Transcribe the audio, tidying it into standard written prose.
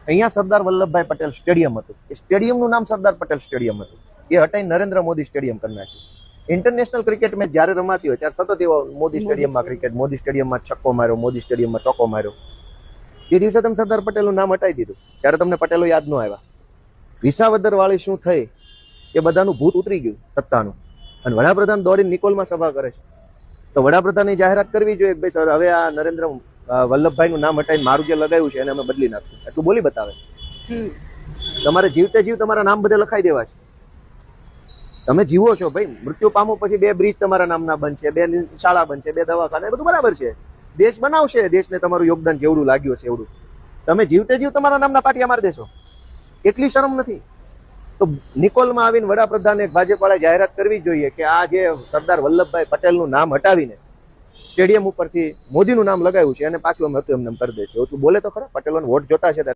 અહીંયા સરદાર વલ્લભભાઈ પટેલ સ્ટેડિયમ હતું. એ સ્ટેડિયમનું નામ સરદાર પટેલ સ્ટેડિયમ હતું. એ હટાઈ નરેન્દ્ર મોદી સ્ટેડિયમ કરી નાખ્યું. ઇન્ટરનેશનલ ક્રિકેટ મેચ જ્યારે રમાતી હોય ત્યારે સતત એવો મોદી સ્ટેડિયમમાં ક્રિકેટ, મોદી સ્ટેડિયમમાં છક્કો માર્યો, મોદી સ્ટેડિયમમાં ચોક્કો માર્યો. એ દિવસે તમે સરદાર પટેલનું નામ હટાવી દીધું ત્યારે તમને પટેલો યાદ ન આવ્યા. વિસાવદર વાળી શું થઈ એ બધાનું ભૂત ઉતરી ગયું સત્તાનું, અને વડાપ્રધાન દોડીને નિકોલમાં સભા કરે છે. તો વડાપ્રધાનની જાહેરાત કરવી જોઈએ કે ભાઈ સર હવે આ નરેન્દ્ર વલ્લભભાઈનું નામ હટાવીને મારું જે લગાવ્યું છે એને અમે બદલી નાખશું, એટલું બોલી બતાવે. તમારે જીવતે જીવ તમારા નામ બધે લખાઈ દેવા છે. તમે જીવો છો ભાઈ, મૃત્યુ પામો પછી 2 બ્રિજ તમારા નામના બનશે, 2 શાળા બનશે, 2 દવાખાના, એ બધું બરાબર છે. દેશ બનાવશે, દેશને તમારું યોગદાન જેવડું લાગ્યું છે એવડું. તમે જીવતે જીવ તમારા નામના પાટિયા મારી દેશો, એટલી શરમ નથી? તો નિકોલમાં આવીને વડાપ્રધાને ભાજપવાળાએ જાહેરાત કરવી જોઈએ કે આ જે સરદાર વલ્લભભાઈ પટેલનું નામ હટાવીને સ્ટેડિયમ ઉપરથી મોદીનું નામ લગાવ્યું છે અને પાછું અમે હતું એમને કરી દઈશું. તું બોલે તો ખરા, પટેલોને વોટ જોતા છે.